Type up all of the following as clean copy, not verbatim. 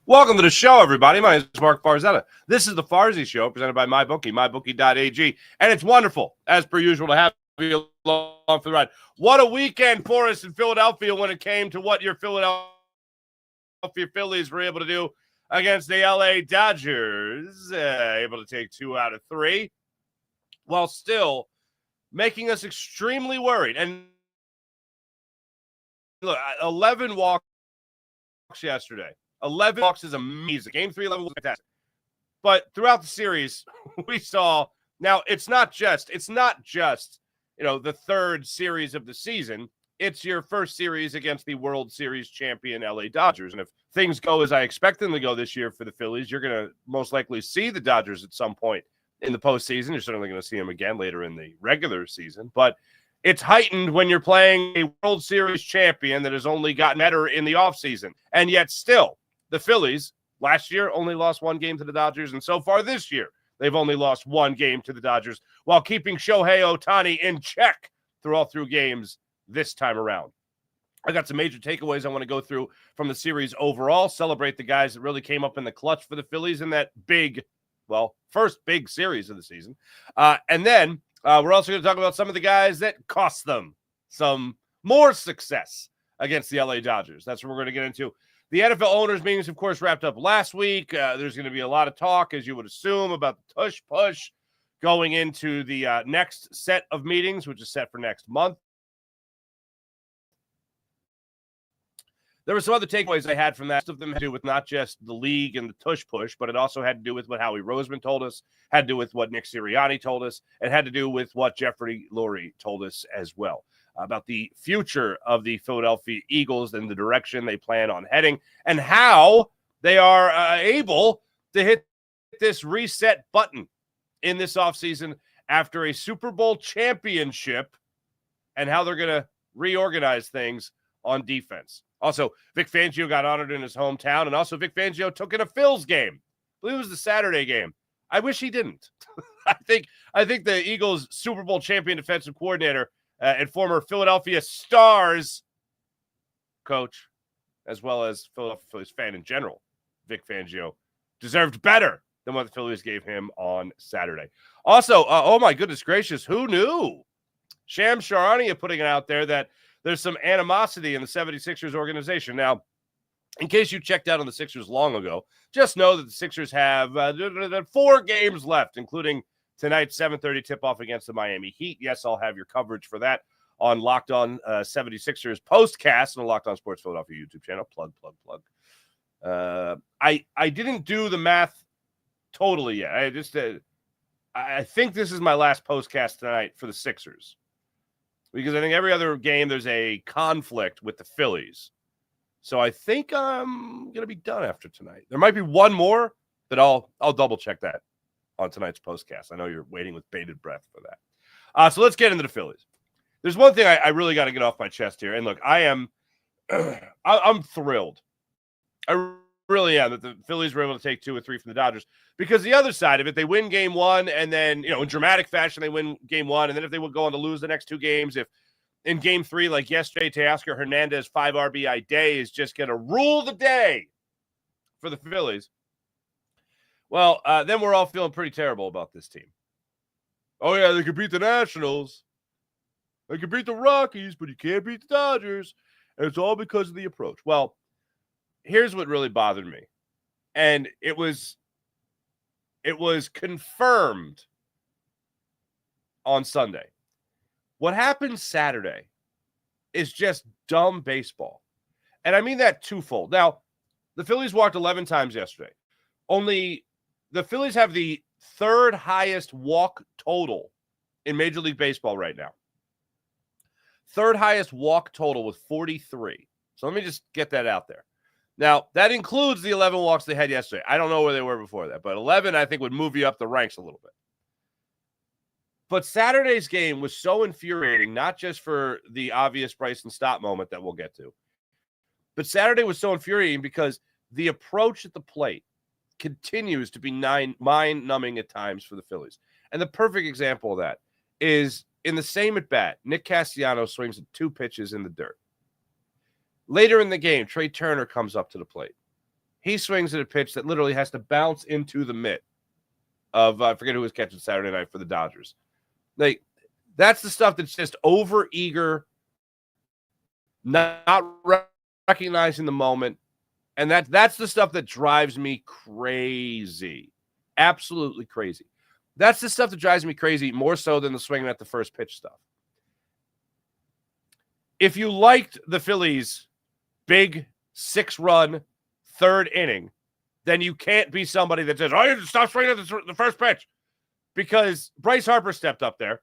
Welcome to the show, everybody. My name is Mark Farzetta. This is the Farzy Show, presented by MyBookie, mybookie.ag. And it's wonderful, as per usual, to have you along for the ride. What a weekend for us in Philadelphia when it came to what your Philadelphia Phillies were able to do against the LA Dodgers. Able to take 2 out of 3, while still making us extremely worried. And look, 11 walks yesterday. 11 walks is amazing. Game 3, 11 was fantastic. But throughout the series, we saw, now it's not just, the third series of the season. It's your first series against the World Series champion LA Dodgers. And if things go as I expect them to go this year for the Phillies, you're going to most likely see the Dodgers at some point in the postseason. You're certainly going to see them again later in the regular season. But it's heightened when you're playing a World Series champion that has only gotten better in the offseason. And yet still, the Phillies last year only lost 1 game to the Dodgers, and so far this year, they've only lost 1 game to the Dodgers while keeping Shohei Ohtani in check through games this time around. I got some major takeaways I want to go through from the series overall, celebrate the guys that really came up in the clutch for the Phillies in that first big series of the season. And then we're also going to talk about some of the guys that cost them some more success against the LA Dodgers. That's what we're going to get into. The NFL owners' meetings, of course, wrapped up last week. There's going to be a lot of talk, as you would assume, about the tush-push going into the next set of meetings, which is set for next month. There were some other takeaways I had from that. Some of them had to do with not just the league and the tush-push, but it also had to do with what Howie Roseman told us, had to do with what Nick Sirianni told us, and had to do with what Jeffrey Lurie told us as well, about the future of the Philadelphia Eagles and the direction they plan on heading and how they are able to hit this reset button in this offseason after a Super Bowl championship and how they're going to reorganize things on defense. Also, Vic Fangio got honored in his hometown, and also Vic Fangio took in a Phil's game. I believe it was the Saturday game. I wish he didn't. I think the Eagles' Super Bowl champion defensive coordinator and former Philadelphia Stars coach, as well as Philadelphia Phillies fan in general, Vic Fangio, deserved better than what the Phillies gave him on Saturday. Also, oh my goodness gracious, who knew? Shams Charania putting it out there that there's some animosity in the 76ers organization. Now, in case you checked out on the Sixers long ago, just know that the Sixers have 4 games left, including tonight's 7:30 tip-off against the Miami Heat. Yes, I'll have your coverage for that on Locked On 76ers postcast on the Locked On Sports Philadelphia YouTube channel. Plug. I didn't do the math totally yet. I think this is my last postcast tonight for the Sixers, because I think every other game there's a conflict with the Phillies. So I think I'm going to be done after tonight. There might be one more, but I'll double-check that on tonight's postcast. I know you're waiting with bated breath for that. So let's get into the Phillies. There's one thing I really got to get off my chest here. And look, I'm thrilled. I really am that the Phillies were able to take 2 or 3 from the Dodgers, because the other side of it, they win game 1 and then, in dramatic fashion, they win game 1. And then if they would go on to lose the next 2 games, if in game 3, like yesterday, Teoscar Hernandez 5 RBI day is just going to rule the day for the Phillies. Well, then we're all feeling pretty terrible about this team. Oh, yeah, they could beat the Nationals. They could beat the Rockies, but you can't beat the Dodgers. And it's all because of the approach. Well, here's what really bothered me. And it was confirmed on Sunday. What happened Saturday is just dumb baseball. And I mean that twofold. Now, the Phillies walked 11 times yesterday. Only the Phillies have the 3rd highest walk total in Major League Baseball right now. 3rd highest walk total with 43. So let me just get that out there. Now, that includes the 11 walks they had yesterday. I don't know where they were before that, but 11, I think, would move you up the ranks a little bit. But Saturday's game was so infuriating, not just for the obvious Bryson Stott moment that we'll get to, but Saturday was so infuriating because the approach at the plate continues to be mind-numbing at times for the Phillies. And the perfect example of that is in the same at-bat, Nick Castellanos swings at 2 pitches in the dirt. Later in the game, Trey Turner comes up to the plate. he swings at a pitch that literally has to bounce into the mitt of, I forget who was catching Saturday night for the Dodgers. Like, that's the stuff that's just over-eager, not recognizing the moment. And that's the stuff that drives me crazy. Absolutely crazy. That's the stuff that drives me crazy more so than the swinging at the first pitch stuff. If you liked the Phillies' big 6-run third inning, then you can't be somebody that says, oh, you stop swinging at the first pitch. Because Bryce Harper stepped up there.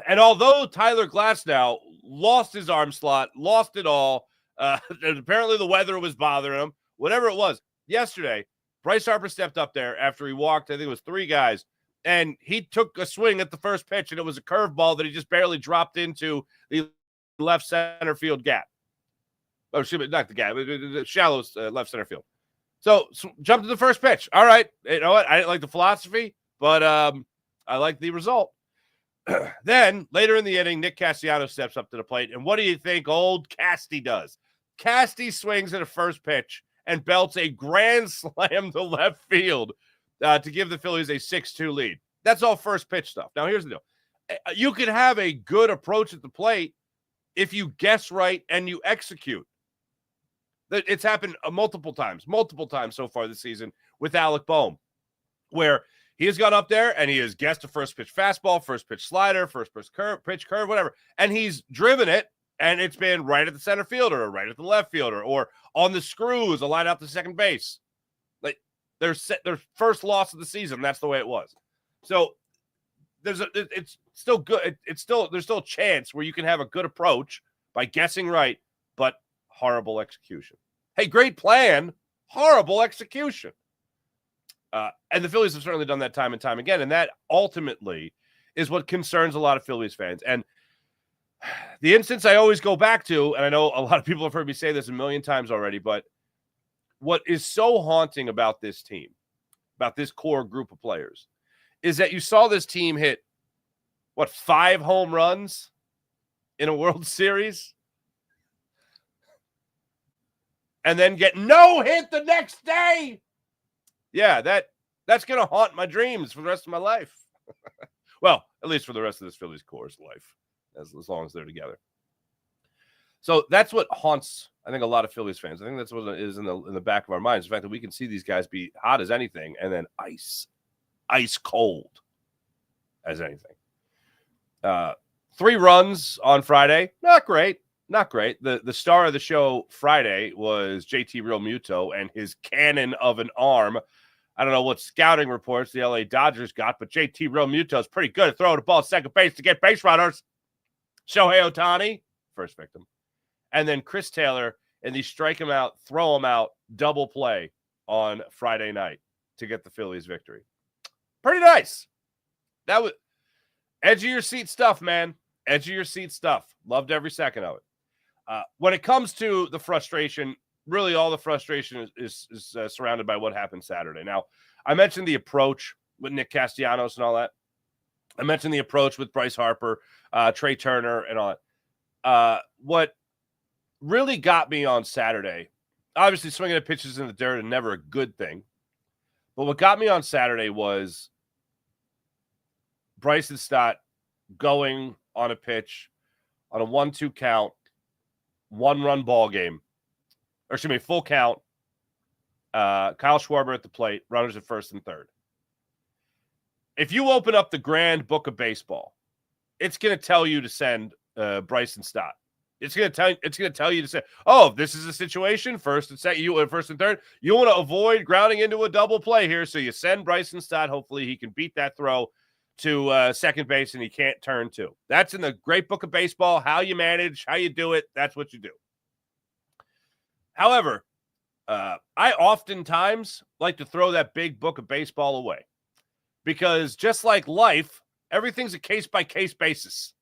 And although Tyler Glasnow lost his arm slot, lost it all, apparently the weather was bothering him, whatever it was, yesterday, Bryce Harper stepped up there after he walked, I think it was 3 guys, and he took a swing at the first pitch, and it was a curveball that he just barely dropped into the left center field gap. Oh, excuse me, not the gap, the shallow left center field. So jumped to the first pitch. All right, you know what? I didn't like the philosophy, but I like the result. Then, later in the inning, Nick Castellanos steps up to the plate, and what do you think old Casty does? Casty swings at a first pitch and belts a grand slam to left field to give the Phillies a 6-2 lead. That's all first pitch stuff. Now, here's the deal. You could have a good approach at the plate if you guess right and you execute. It's happened multiple times so far this season with Alec Boehm, where he has gone up there and he has guessed a first pitch fastball, first pitch slider, first pitch curve, whatever, and he's driven it, and it's been right at the center fielder or right at the left fielder or on the screws, a line out to second base. Like their first loss of the season, that's the way it was. So it's still good. There's still a chance where you can have a good approach by guessing right, but horrible execution. Hey, great plan, horrible execution. And the Phillies have certainly done that time and time again. And that ultimately is what concerns a lot of Phillies fans. And the instance I always go back to, and I know a lot of people have heard me say this a million times already, but what is so haunting about this team, about this core group of players, is that you saw this team hit, 5 home runs in a World Series? And then get no hit the next day. Yeah, that's going to haunt my dreams for the rest of my life. Well, at least for the rest of this Phillies core's life, as long as they're together. So that's what haunts, I think, a lot of Phillies fans. I think that's what is in the back of our minds, the fact that we can see these guys be hot as anything and then ice cold as anything. 3 runs on Friday, not great. The star of the show Friday was JT Realmuto and his cannon of an arm. I don't know what scouting reports the LA Dodgers got, but JT Realmuto is pretty good at throwing the ball at second base to get base runners. Shohei Ohtani, first victim. And then Chris Taylor in the strike him out, throw him out, double play on Friday night to get the Phillies victory. Pretty nice. That was edge of your seat stuff, man. Edge of your seat stuff. Loved every second of it. When it comes to the frustration, really all the frustration is surrounded by what happened Saturday. Now, I mentioned the approach with Nick Castellanos and all that. I mentioned the approach with Bryce Harper, Trey Turner, and all that. What really got me on Saturday, obviously swinging at pitches in the dirt is never a good thing. But what got me on Saturday was Bryson Stott going on a pitch on a 1-2 count, 1-run ball game. Or excuse me, full count. Kyle Schwarber at the plate, runners at first and third. If you open up the grand book of baseball, it's going to tell you to send Bryson Stott. It's going to tell you to say, oh, this is a situation, first and third. You want to avoid grounding into a double play here, so you send Bryson Stott. Hopefully he can beat that throw to second base and he can't turn two. That's in the great book of baseball. How you manage, how you do it, that's what you do. However, I oftentimes like to throw that big book of baseball away because just like life, everything's a case-by-case basis.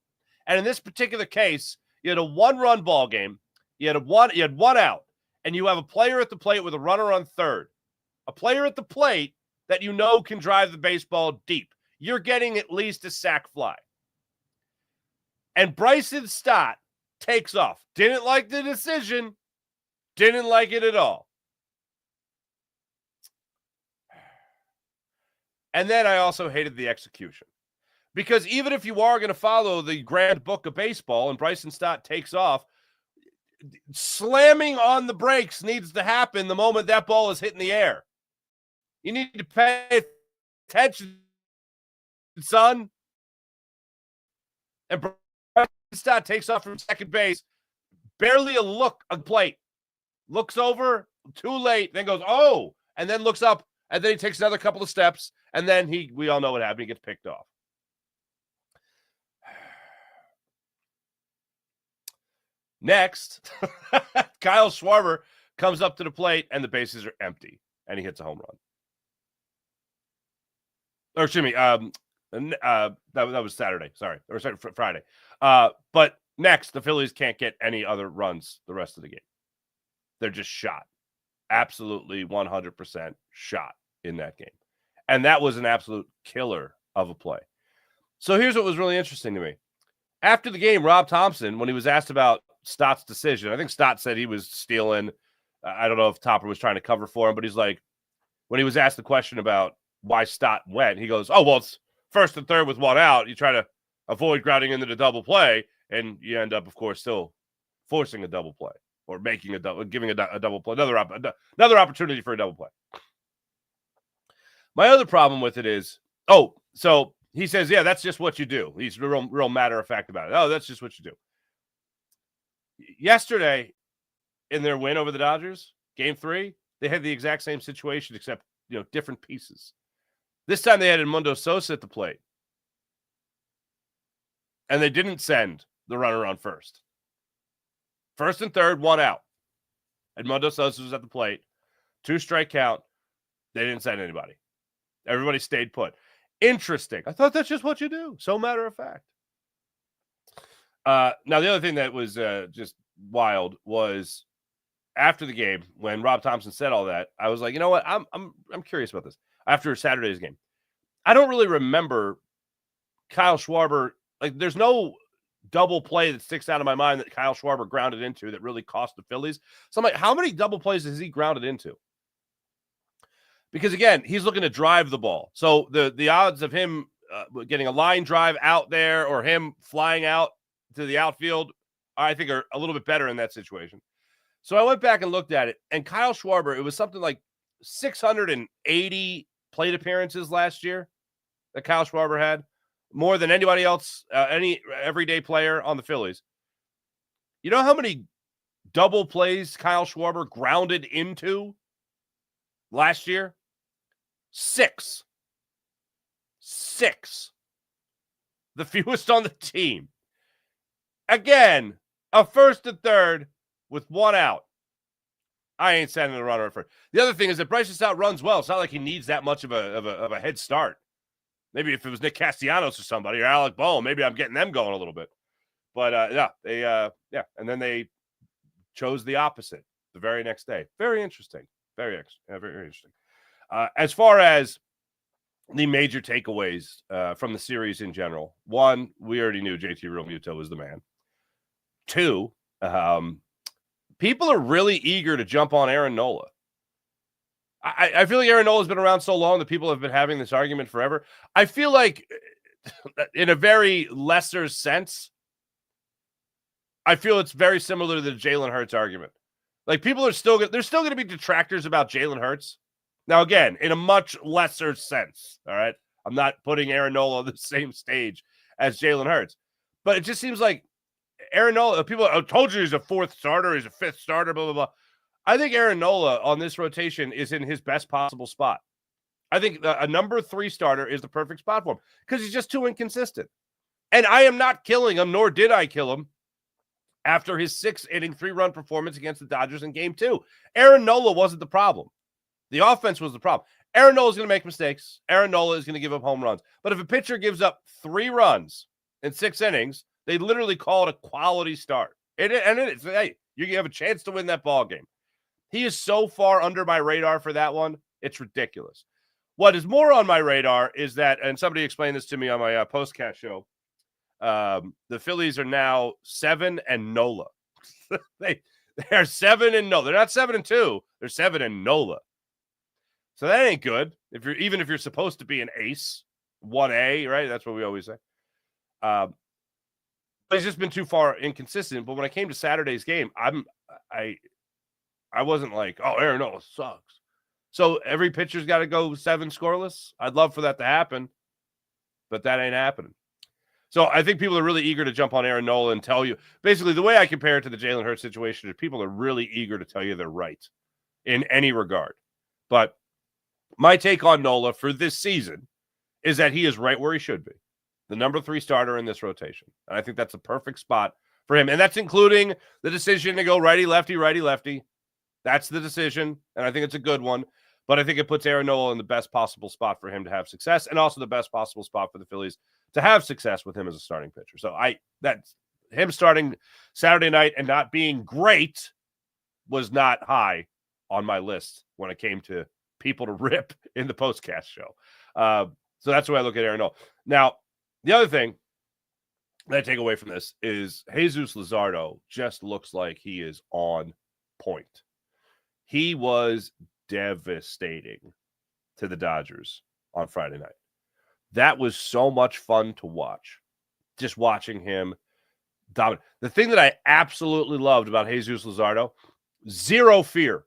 And in this particular case, you had a 1-run ball game, you had one out, and you have a player at the plate with a runner on third. A player at the plate that you know can drive the baseball deep. You're getting at least a sac fly. And Bryson Stott takes off. Didn't like the decision. Didn't like it at all. And then I also hated the execution. Because even if you are going to follow the grand book of baseball and Bryson Stott takes off, slamming on the brakes needs to happen the moment that ball is hitting the air. You need to pay attention, son. And Bryson Stott takes off from second base, barely a look on plate. Looks over, too late, then goes, oh, and then looks up, and then he takes another couple of steps, and then we all know what happened. He gets picked off. Next, Kyle Schwarber comes up to the plate, and the bases are empty, and he hits a home run. Or excuse me, that was Saturday. Sorry, or Friday. But next, the Phillies can't get any other runs the rest of the game. They're just shot. Absolutely 100% shot in that game. And that was an absolute killer of a play. So here's what was really interesting to me. After the game, Rob Thompson, when he was asked about Stott's decision, I think Stott said he was stealing. I don't know if Topper was trying to cover for him, but he's like, when he was asked the question about why Stott went, he goes, oh, well, it's first and third with one out. You try to avoid grounding into the double play, and you end up, of course, still forcing a double play or making a double, giving a double play, another opportunity for a double play. My other problem with it is, so he says, yeah, that's just what you do. He's real matter of fact about it. Oh, that's just what you do. Yesterday, in their win over the Dodgers, Game 3, they had the exact same situation, except different pieces. This time they had Edmundo Sosa at the plate, and they didn't send the runner on first. First and third, one out. Edmundo Sosa was at the plate, 2-strike count. They didn't send anybody. Everybody stayed put. Interesting. I thought that's just what you do. So matter of fact. Now, the other thing that was just wild was after the game, when Rob Thompson said all that, I was like, you know what? I'm curious about this. After Saturday's game, I don't really remember Kyle Schwarber. Like, there's no double play that sticks out of my mind that Kyle Schwarber grounded into that really cost the Phillies. So I'm like, how many double plays has he grounded into? Because, again, he's looking to drive the ball. So the odds of him getting a line drive out there or him flying out to the outfield, I think, are a little bit better in that situation. So I went back and looked at it, and Kyle Schwarber, it was something like 680 plate appearances last year that Kyle Schwarber had, more than anybody else, any everyday player on the Phillies. You know how many double plays Kyle Schwarber grounded into last year? 6. The fewest on the team. Again, a first and third with one out. I ain't sending the runner at first. The other thing is that Bryson Stott runs well. It's not like he needs that much of a head start. Maybe if it was Nick Castellanos or somebody or Alec Bohm, maybe I'm getting them going a little bit. But and then they chose the opposite the very next day. Very interesting. Very interesting. As far as the major takeaways from the series in general, one, we already knew JT Realmuto was the man. 2, people are really eager to jump on Aaron Nola. I feel like Aaron Nola's been around so long that people have been having this argument forever. I feel like, in a very lesser sense, I feel it's very similar to the Jalen Hurts argument. Like, people are there's still going to be detractors about Jalen Hurts. Now, again, in a much lesser sense, all right? I'm not putting Aaron Nola on the same stage as Jalen Hurts. But it just seems like Aaron Nola, people told you he's a 4th starter, he's a 5th starter, blah, blah, blah. I think Aaron Nola on this rotation is in his best possible spot. I think a number 3 starter is the perfect spot for him because he's just too inconsistent. And I am not killing him, nor did I kill him after his 6-inning, 3-run performance against the Dodgers in Game 2. Aaron Nola wasn't the problem. The offense was the problem. Aaron Nola is going to make mistakes. Aaron Nola is going to give up home runs. But if a pitcher gives up 3 runs in 6 innings, they literally call it a quality start. Hey, you have a chance to win that ball game. He is so far under my radar for that one. It's ridiculous. What is more on my radar is that, and somebody explained this to me on my postcast show, the Phillies are now 7 and Nola. they are 7 and Nola. They're not 7 and 2. They're 7 and Nola. So that ain't good. Even if you're supposed to be an ace, 1A, right? That's what we always say. But he's just been too far inconsistent. But when I came to Saturday's game, I wasn't like, oh, Aaron Nola sucks. So every pitcher's got to go 7 scoreless. I'd love for that to happen, but that ain't happening. So I think people are really eager to jump on Aaron Nola and tell you. Basically, the way I compare it to the Jalen Hurts situation is people are really eager to tell you they're right in any regard. But my take on Nola for this season is that he is right where he should be, the number 3 starter in this rotation. And I think that's a perfect spot for him. And that's including the decision to go righty-lefty, righty-lefty. That's the decision, and I think it's a good one. But I think it puts Aaron Nola in the best possible spot for him to have success, and also the best possible spot for the Phillies to have success with him as a starting pitcher. So that's him starting Saturday night and not being great was not high on my list when it came to people to rip in the postcast show. So that's the way I look at Aaron Nola. Now, the other thing that I take away from this is Jesus Luzardo just looks like he is on point. He was devastating to the Dodgers on Friday night. That was so much fun to watch, just watching him dominate. The thing that I absolutely loved about Jesus Luzardo, zero fear,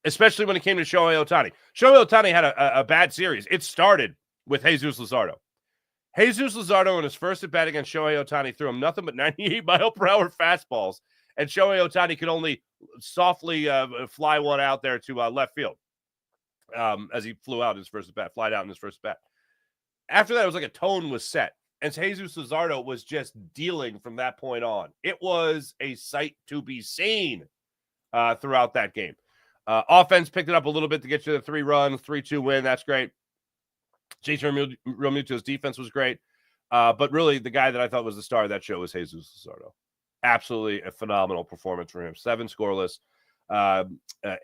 especially when it came to Shohei Ohtani. Shohei Ohtani had a bad series. It started with Jesus Luzardo. Jesus Luzardo in his first at-bat against Shohei Ohtani threw him nothing but 98-mile-per-hour fastballs, and Shohei Ohtani could only softly fly one out there to left field as he flew out in his first at-bat, flied out in his first at-bat. After that, it was like a tone was set, and Jesus Luzardo was just dealing from that point on. It was a sight to be seen throughout that game. Offense picked it up a little bit to get you the 3 runs, 3-2 win. That's great. Jason Realmuto's defense was great. But really, the guy that I thought was the star of that show was Jesus Luzardo. Absolutely a phenomenal performance for him. 7 scoreless, 8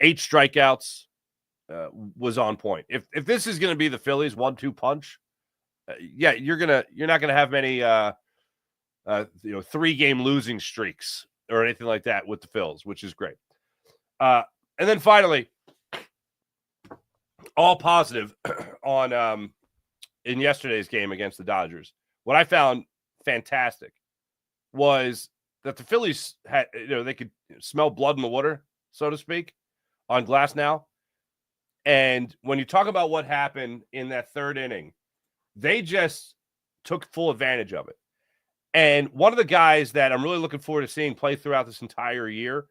strikeouts, was on point. If this is going to be the Phillies 1-2 punch, yeah, you're not gonna have many 3-game losing streaks or anything like that with the Phils, which is great. And then finally, all positive on in yesterday's game against the Dodgers. What I found fantastic was that the Phillies had, they could smell blood in the water, so to speak, on glass now. And when you talk about what happened in that 3rd inning, they just took full advantage of it. And one of the guys that I'm really looking forward to seeing play throughout this entire year,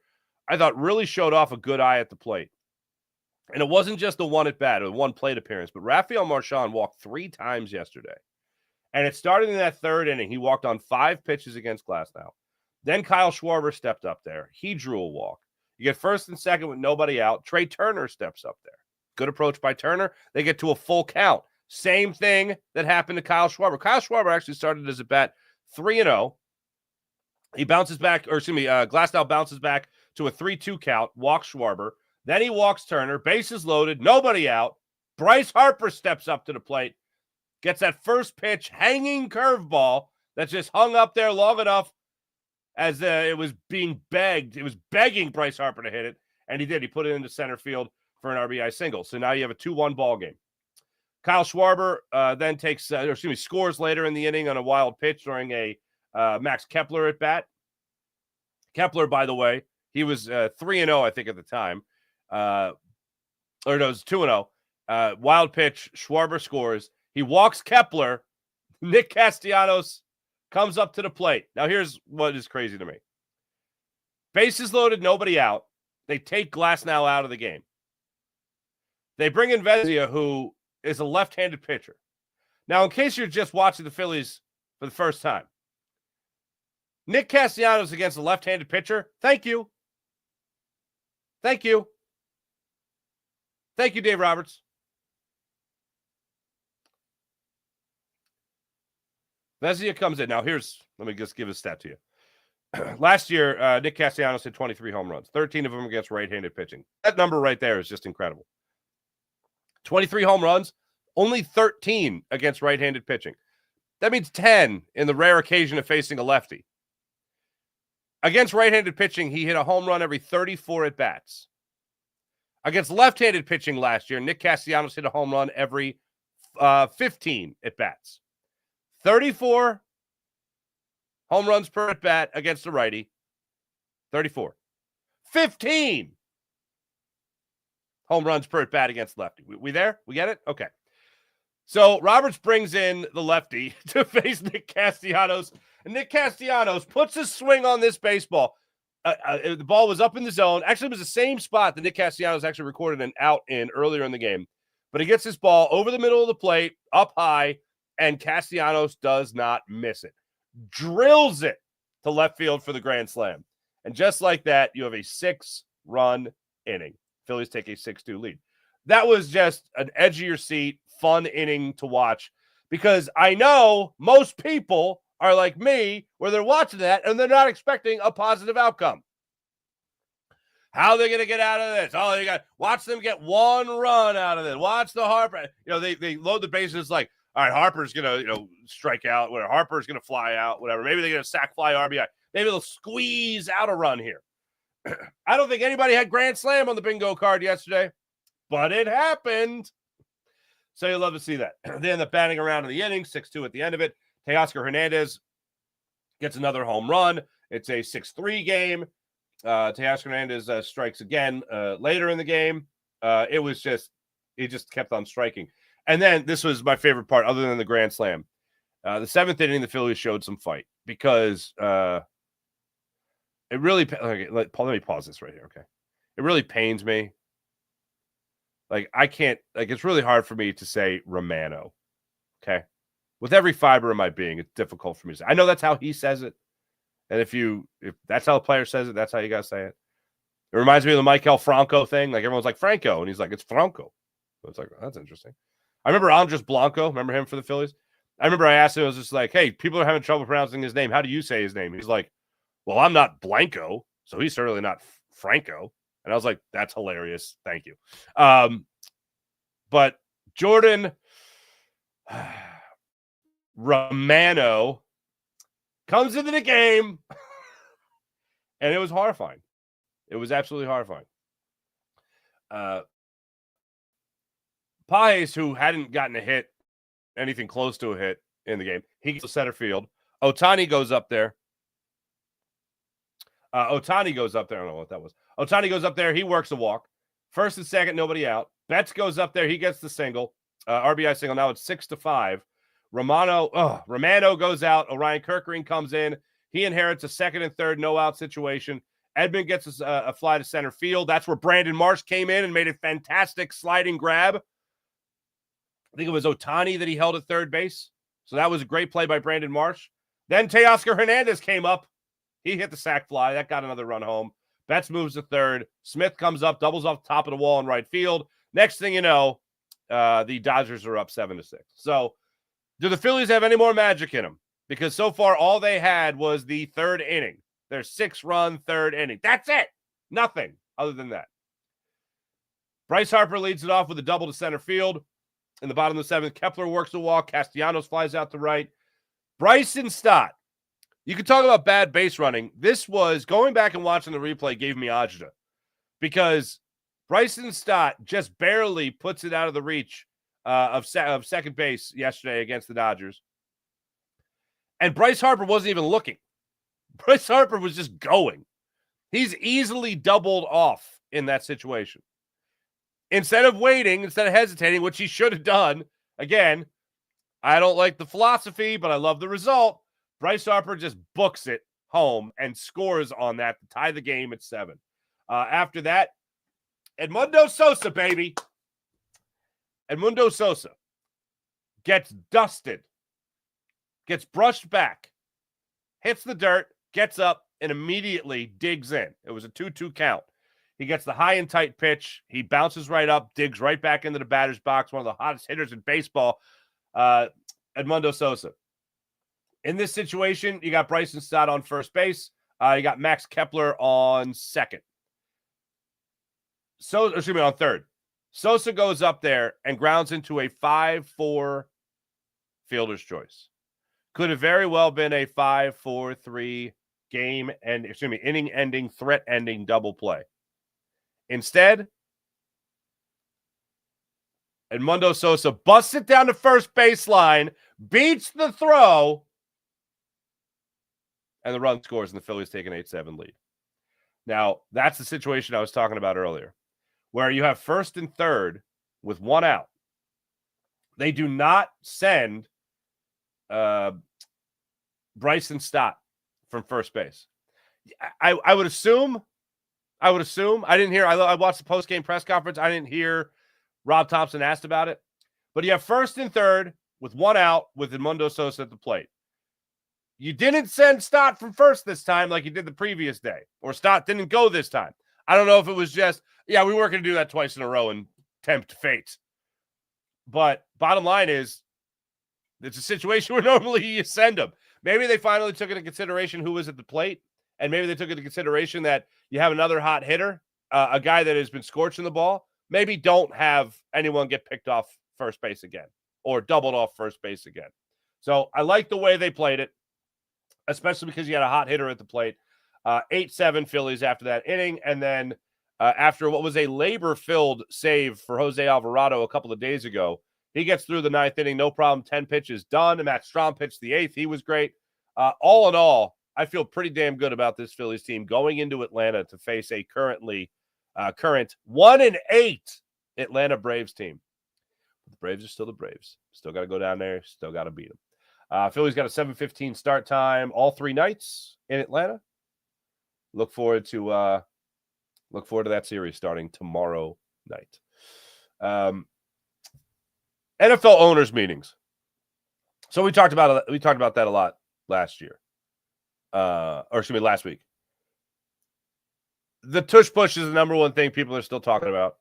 I thought really showed off a good eye at the plate. And it wasn't just the one at bat or one plate appearance, but Rafael Marchand walked 3 times yesterday. And it started in that 3rd inning. He walked on 5 pitches against Glasnow. Then Kyle Schwarber stepped up there. He drew a walk. You get 1st and 2nd with nobody out. Trey Turner steps up there. Good approach by Turner. They get to a full count. Same thing that happened to Kyle Schwarber. Kyle Schwarber actually started as a bat 3-0. He bounces back, Glasnow bounces back to a 3-2 count, walks Schwarber. Then he walks Turner, bases loaded, nobody out. Bryce Harper steps up to the plate, gets that first pitch, hanging curveball that just hung up there long enough as it was being begged. It was begging Bryce Harper to hit it, and he did. He put it into center field for an RBI single. So now you have a 2-1 ball game. Kyle Schwarber then scores later in the inning on a wild pitch during a Max Kepler at bat. Kepler, by the way, he was 3-0, I think, at the time. It was 2-0. Wild pitch, Schwarber scores. He walks Kepler. Nick Castellanos comes up to the plate. Now, here's what is crazy to me. Bases loaded, nobody out. They take Glasnow out of the game. They bring in Vezina, who is a left-handed pitcher. Now, in case you're just watching the Phillies for the first time, Nick Castellanos against a left-handed pitcher, thank you. Thank you. Thank you, Dave Roberts. Vezina comes in. Now, let me just give a stat to you. Last year, Nick Castellanos hit 23 home runs, 13 of them against right-handed pitching. That number right there is just incredible. 23 home runs, only 13 against right-handed pitching. That means 10 in the rare occasion of facing a lefty. Against right-handed pitching, he hit a home run every 34 at-bats. Against left-handed pitching last year, Nick Castellanos hit a home run every 15 at-bats. 34 home runs per at-bat against the righty. 34. 15 home runs per at-bat against lefty. We there? We get it? Okay. So Roberts brings in the lefty to face Nick Castellanos. And Nick Castellanos puts his swing on this baseball. The ball was up in the zone. Actually, it was the same spot that Nick Castellanos actually recorded an out in earlier in the game. But he gets this ball over the middle of the plate, up high, and Castellanos does not miss it. Drills it to left field for the grand slam. And just like that, you have a 6-run inning. Phillies take a 6-2 lead. That was just an edge of your seat, fun inning to watch, because I know most people are like me, where they're watching that and they're not expecting a positive outcome. How are they going to get out of this? Oh, you got watch them get one run out of this. Watch the Harper. They load the bases like, all right, Harper's going to strike out. Whatever. Harper's going to fly out. Whatever. Maybe they get a sac fly RBI. Maybe they'll squeeze out a run here. I don't think anybody had grand slam on the bingo card yesterday, but it happened. So you love to see that. They end up batting around in the inning, 6-2 at the end of it. Teoscar Hernandez gets another home run. It's a 6-3 game. Teoscar Hernandez strikes again later in the game. He just kept on striking. And then this was my favorite part, other than the grand slam. The 7th inning, the Phillies showed some fight because it really. Okay, let me pause this right here. Okay, it really pains me. Like I can't. Like it's really hard for me to say Romano. Okay. With every fiber of my being, it's difficult for me to say. I know that's how he says it. And if that's how the player says it, that's how you got to say it. It reminds me of the Michael Franco thing. Like everyone's like Franco, and he's like, it's Franco. So it's like, oh, that's interesting. I remember Andres Blanco. Remember him for the Phillies? I remember I asked him, I was just like, hey, people are having trouble pronouncing his name. How do you say his name? He's like, well, I'm not Blanco, so he's certainly not Franco. And I was like, that's hilarious. Thank you. But Jordan Romano comes into the game, and it was horrifying. It was absolutely horrifying. Pages, who hadn't gotten a hit, anything close to a hit in the game, he gets to center field. Ohtani goes up there. I don't know what that was. Ohtani goes up there. He works a walk. First and second, nobody out. Betts goes up there. He gets the single. RBI single. Now it's 6-5. Romano goes out. Orion Kerkering comes in. He inherits a second and third no-out situation. Edman gets a fly to center field. That's where Brandon Marsh came in and made a fantastic sliding grab. I think it was Ohtani that he held at third base. So that was a great play by Brandon Marsh. Then Teoscar Hernandez came up. He hit the sac fly. That got another run home. Betts moves to third. Smith comes up, doubles off the top of the wall in right field. Next thing you know, the Dodgers are up 7-6. So do the Phillies have any more magic in them? Because so far, all they had was the third inning. Their 6-run third inning. That's it. Nothing other than that. Bryce Harper leads it off with a double to center field. In the bottom of the 7th, Kepler works the walk. Castellanos flies out to right. Bryson Stott. You could talk about bad base running. This was, going back and watching the replay gave me agita. Because Bryson Stott just barely puts it out of the reach of second base yesterday against the Dodgers. And Bryce Harper wasn't even looking. Bryce Harper was just going. He's easily doubled off in that situation. Instead of waiting, instead of hesitating, which he should have done, again, I don't like the philosophy, but I love the result. Bryce Harper just books it home and scores on that to tie the game at 7. After that, Edmundo Sosa, baby. Edmundo Sosa gets dusted, gets brushed back, hits the dirt, gets up, and immediately digs in. It was a 2-2 count. He gets the high and tight pitch. He bounces right up, digs right back into the batter's box, one of the hottest hitters in baseball, Edmundo Sosa. In this situation, you got Bryson Stott on first base. You got Max Kepler on second. On third. Sosa goes up there and grounds into a 5-4 fielder's choice. Could have very well been a 5-4-3 inning-ending, threat-ending double play. Instead, And Mundo Sosa busts it down to first baseline, beats the throw, and the run scores, and the Phillies take an 8-7 lead. Now, that's the situation I was talking about earlier, where you have first and third with one out. They do not send Bryson Stott from first base. I would assume. I didn't hear. I watched the post-game press conference. I didn't hear Rob Thompson asked about it. But you have first and third with one out with Edmundo Sosa at the plate. You didn't send Stott from first this time like you did the previous day. Or Stott didn't go this time. I don't know if it was just, we weren't going to do that twice in a row and tempt fate. But bottom line is, it's a situation where normally you send them. Maybe they finally took into consideration who was at the plate. And maybe they took into consideration that you have another hot hitter, a guy that has been scorching the ball. Maybe don't have anyone get picked off first base again or doubled off first base again. So I like the way they played it, especially because you had a hot hitter at the plate. 8-7 Phillies after that inning. And then after what was a labor-filled save for Jose Alvarado a couple of days ago, he gets through the ninth inning, no problem, 10 pitches done. And Matt Strahm pitched the eighth. He was great. All in all, I feel pretty damn good about this Phillies team going into Atlanta to face a current 1-8 Atlanta Braves team. The Braves are still the Braves. Still got to go down there. Still got to beat them. Phillies got a 7:15 start time all 3 nights in Atlanta. Look forward to that series starting tomorrow night. NFL owners meetings. So we talked about that a lot last year. Last week. The tush push is the number one thing people are still talking about.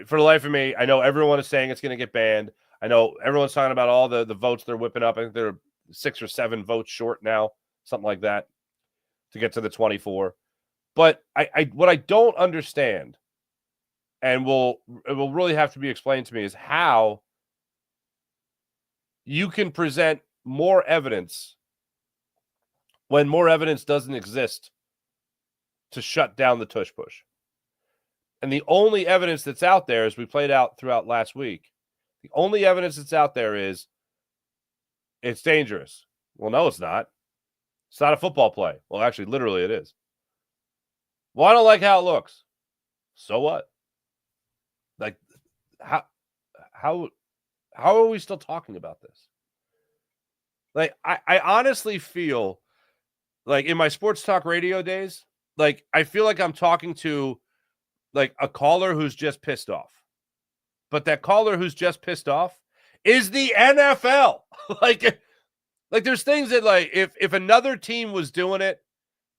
For the life of me, I know everyone is saying it's going to get banned. I know everyone's talking about all the votes they're whipping up. I think they're 6 or 7 votes short now, something like that, to get to the 24. But what I don't understand, and it will really have to be explained to me, is how you can present more evidence when more evidence doesn't exist to shut down the tush push. And the only evidence that's out there, as we played out throughout last week, the only evidence that's out there is it's dangerous. Well, no, it's not. It's not a football play. Well, actually, literally it is. Well, I don't like how it looks. So what? Like, how are we still talking about this? Like, I honestly feel like in my sports talk radio days, like I feel like I'm talking to like a caller who's just pissed off. But that caller who's just pissed off is the NFL. like there's things that like if another team was doing it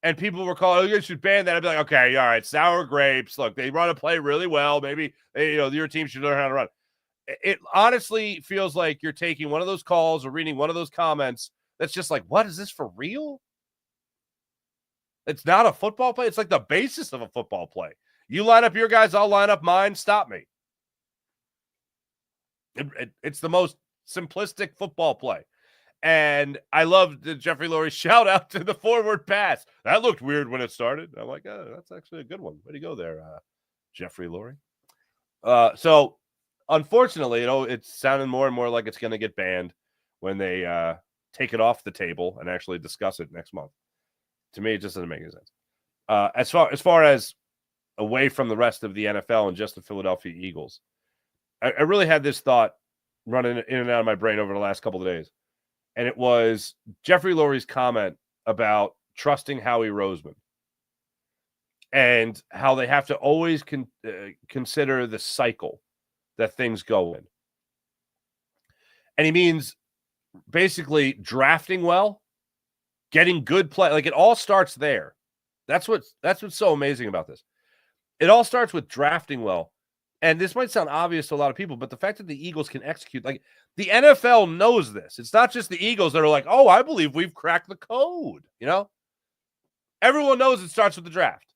and people were calling, you should ban that, I'd be like, okay, all right, sour grapes. Look, they run a play really well. Maybe your team should learn how to run. It honestly feels like you're taking one of those calls or reading one of those comments that's just like, what, is this for real? It's not a football play. It's like the basis of a football play. You line up your guys, I'll line up mine. Stop me. It's the most simplistic football play. And I love the Jeffrey Lurie shout out to the forward pass. That looked weird when it started. I'm like, oh, that's actually a good one. Way to go there, Jeffrey Lurie. So, unfortunately, it's sounding more and more like it's going to get banned when they take it off the table and actually discuss it next month. To me, it just doesn't make any sense. As far as away from the rest of the NFL and just the Philadelphia Eagles, I really had this thought running in and out of my brain over the last couple of days. And it was Jeffrey Lurie's comment about trusting Howie Roseman and how they have to always consider the cycle that things go in. And he means basically drafting well, getting good play. Like it all starts there. That's what's so amazing about this. It all starts with drafting well. And this might sound obvious to a lot of people, but the fact that the Eagles can execute, like the NFL knows this. It's not just the Eagles that are like, oh, I believe we've cracked the code. Everyone knows it starts with the draft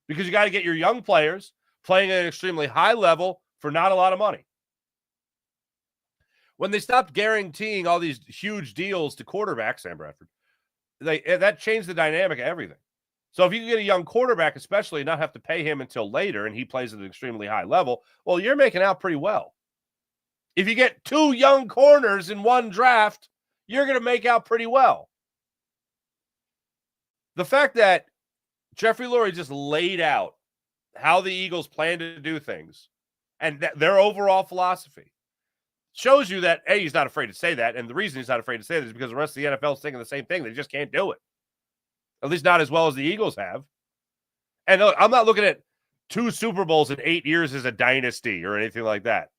because you got to get your young players playing at an extremely high level for not a lot of money. When they stopped guaranteeing all these huge deals to quarterbacks, Sam Bradford, that changed the dynamic of everything. So if you can get a young quarterback, especially not have to pay him until later, and he plays at an extremely high level, well, you're making out pretty well. If you get 2 young corners in one draft, you're going to make out pretty well. The fact that Jeffrey Lurie just laid out how the Eagles plan to do things and their overall philosophy shows you that, A, he's not afraid to say that. And the reason he's not afraid to say that is because the rest of the NFL is thinking the same thing. They just can't do it. At least not as well as the Eagles have. And look, I'm not looking at 2 Super Bowls in 8 years as a dynasty or anything like that.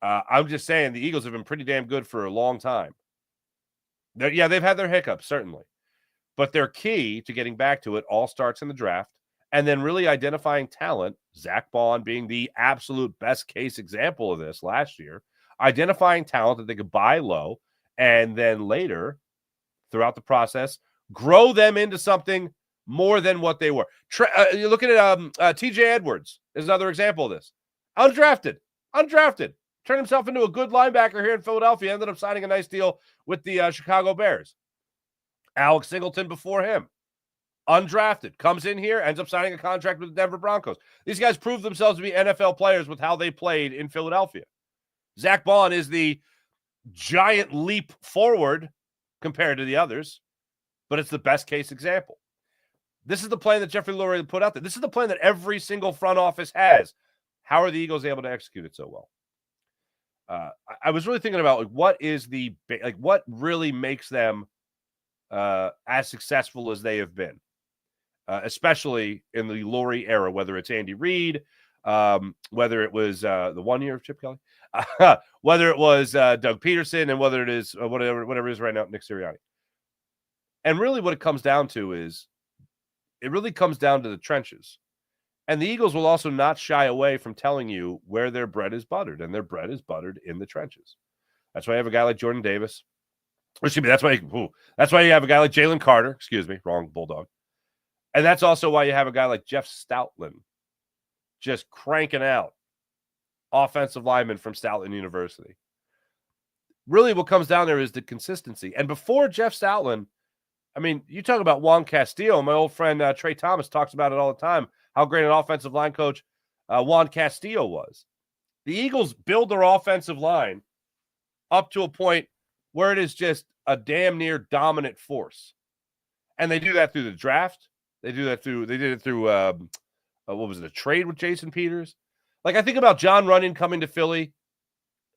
I'm just saying the Eagles have been pretty damn good for a long time. They've had their hiccups, certainly. But their key to getting back to it all starts in the draft and then really identifying talent, Zach Bond being the absolute best case example of this last year, identifying talent that they could buy low and then later, throughout the process, grow them into something more than what they were. You're looking at T.J. Edwards is another example of this. Undrafted. Turned himself into a good linebacker here in Philadelphia. Ended up signing a nice deal with the Chicago Bears. Alex Singleton before him. Undrafted. Comes in here, ends up signing a contract with the Denver Broncos. These guys proved themselves to be NFL players with how they played in Philadelphia. Zach Bond is the giant leap forward compared to the others, but it's the best case example. This is the plan that Jeffrey Lurie put out there. This is the plan that every single front office has. How are the Eagles able to execute it so well? I was really thinking about what really makes them as successful as they have been, especially in the Lurie era, whether it's Andy Reid, whether it was the 1 year of Chip Kelly, whether it was Doug Peterson, and whether it is whatever it is right now, Nick Sirianni. And really what it comes down to is it really comes down to the trenches. And the Eagles will also not shy away from telling you where their bread is buttered, and their bread is buttered in the trenches. That's why you have a guy like Jordan Davis. Excuse me, that's why you have a guy like Jalen Carter. Excuse me, wrong Bulldog. And that's also why you have a guy like Jeff Stoutland just cranking out offensive linemen from Stoutland University. Really what comes down there is the consistency. And before Jeff Stoutland, I mean, you talk about Juan Castillo. My old friend Trey Thomas talks about it all the time, how great an offensive line coach Juan Castillo was. The Eagles build their offensive line up to a point where it is just a damn near dominant force. And they do that through the draft. They did it through a trade with Jason Peters. Like, I think about John Runyon coming to Philly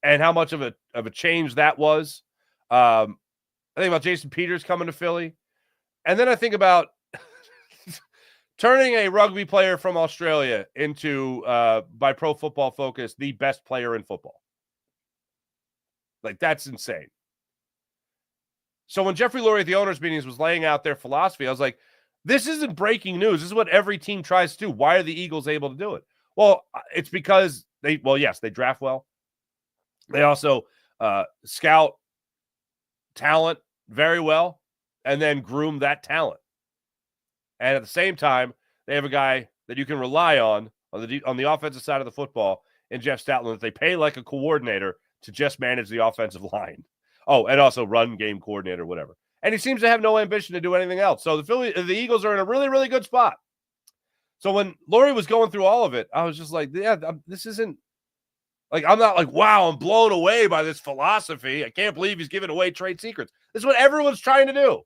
and how much of a change that was. I think about Jason Peters coming to Philly. And then I think about turning a rugby player from Australia into, by Pro Football Focus, the best player in football. Like, that's insane. So when Jeffrey Lurie at the owners' meetings was laying out their philosophy, I was like, this isn't breaking news. This is what every team tries to do. Why are the Eagles able to do it? Well, it's because they draft well. They also scout talent very well and then groom that talent. And at the same time, they have a guy that you can rely on the offensive side of the football in Jeff Stoutland that they pay like a coordinator to just manage the offensive line. Oh, and also run game coordinator, whatever. And he seems to have no ambition to do anything else. So the Eagles are in a really, really good spot. So when Lurie was going through all of it, I was just like, yeah, this isn't like, I'm not like, wow, I'm blown away by this philosophy. I can't believe he's giving away trade secrets. This is what everyone's trying to do.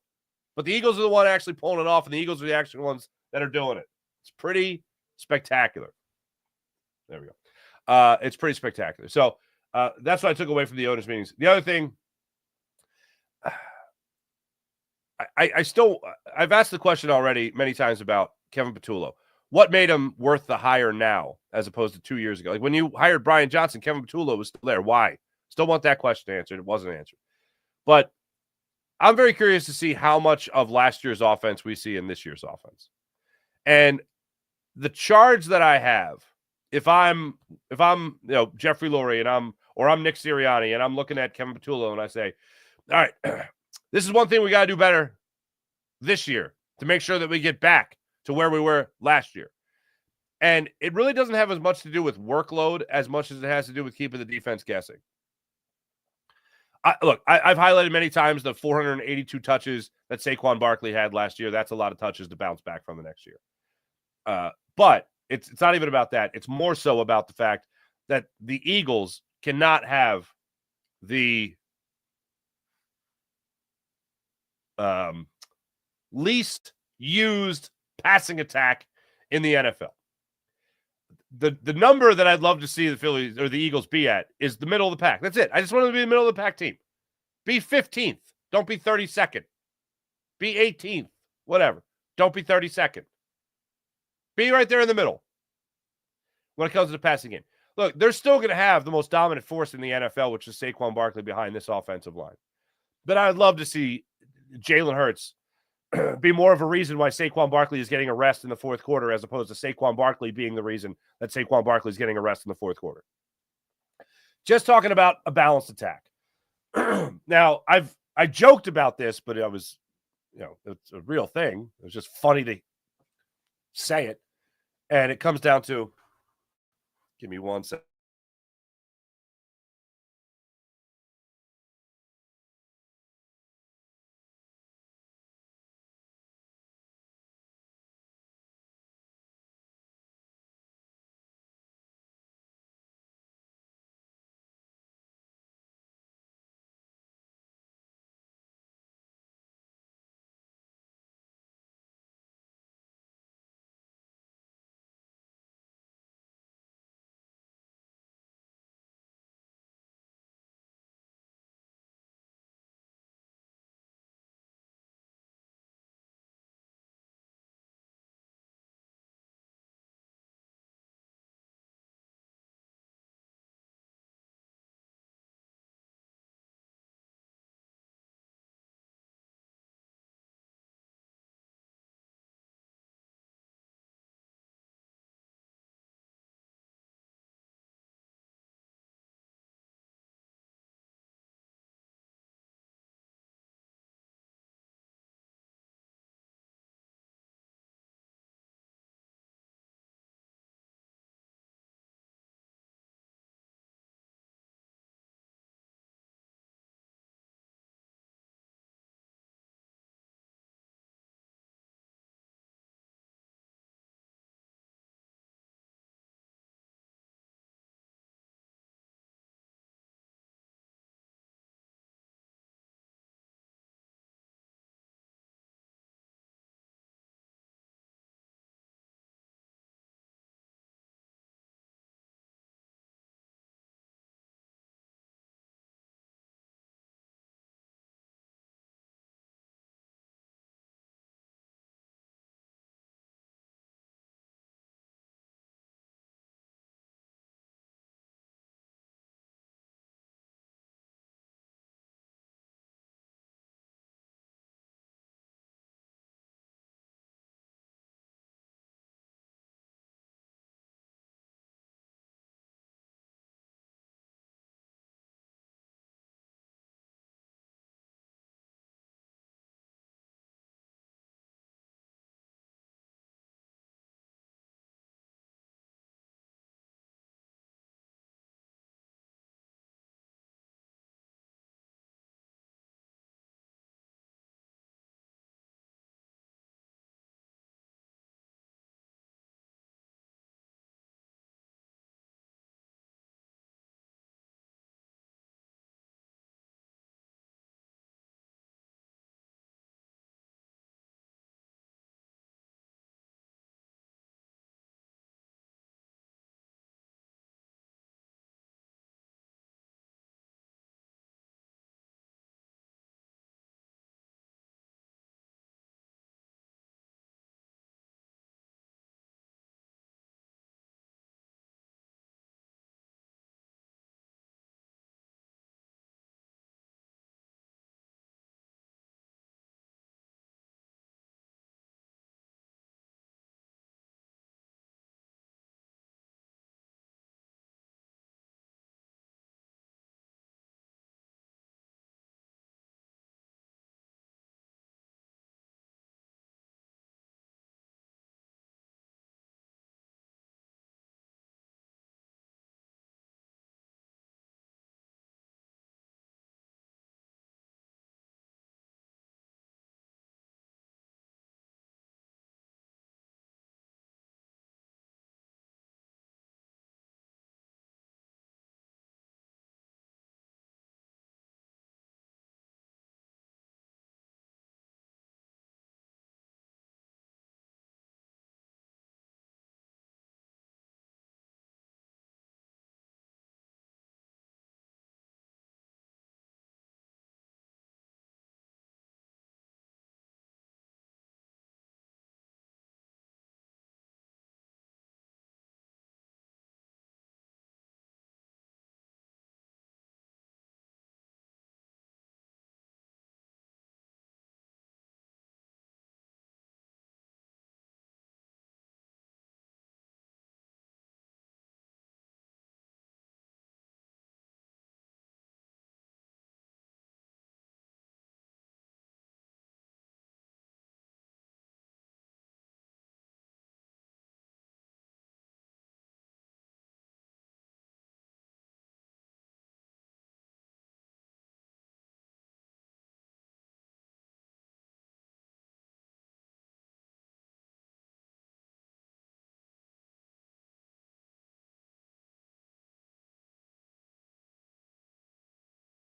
But the Eagles are the one actually pulling it off, and the Eagles are the actual ones that are doing it. It's pretty spectacular. There we go. It's pretty spectacular. So that's what I took away from the owners' meetings. The other thing, I've asked the question already many times about Kevin Patullo. What made him worth the hire now as opposed to 2 years ago? Like when you hired Brian Johnson, Kevin Patullo was still there. Why? Still want that question answered. It wasn't answered. But I'm very curious to see how much of last year's offense we see in this year's offense. And the charge that I have, if I'm Jeffrey Lurie and I'm Nick Sirianni and I'm looking at Kevin Patullo and I say, all right, this is one thing we got to do better this year to make sure that we get back to where we were last year. And it really doesn't have as much to do with workload as much as it has to do with keeping the defense guessing. I've highlighted many times the 482 touches that Saquon Barkley had last year. That's a lot of touches to bounce back from the next year. But it's not even about that. It's more so about the fact that the Eagles cannot have the least used passing attack in the NFL. The number that I'd love to see the Phillies or the Eagles be at is the middle of the pack. That's it. I just want them to be the middle of the pack team. Be 15th. Don't be 32nd. Be 18th. Whatever. Don't be 32nd. Be right there in the middle when it comes to the passing game. Look, they're still going to have the most dominant force in the NFL, which is Saquon Barkley behind this offensive line. But I'd love to see Jalen Hurts be more of a reason why Saquon Barkley is getting a rest in the fourth quarter as opposed to Saquon Barkley being the reason that Saquon Barkley is getting a rest in the fourth quarter. Just talking about a balanced attack. Now, I joked about this, but it was, it's a real thing. It was just funny to say it. And it comes down to, give me one second.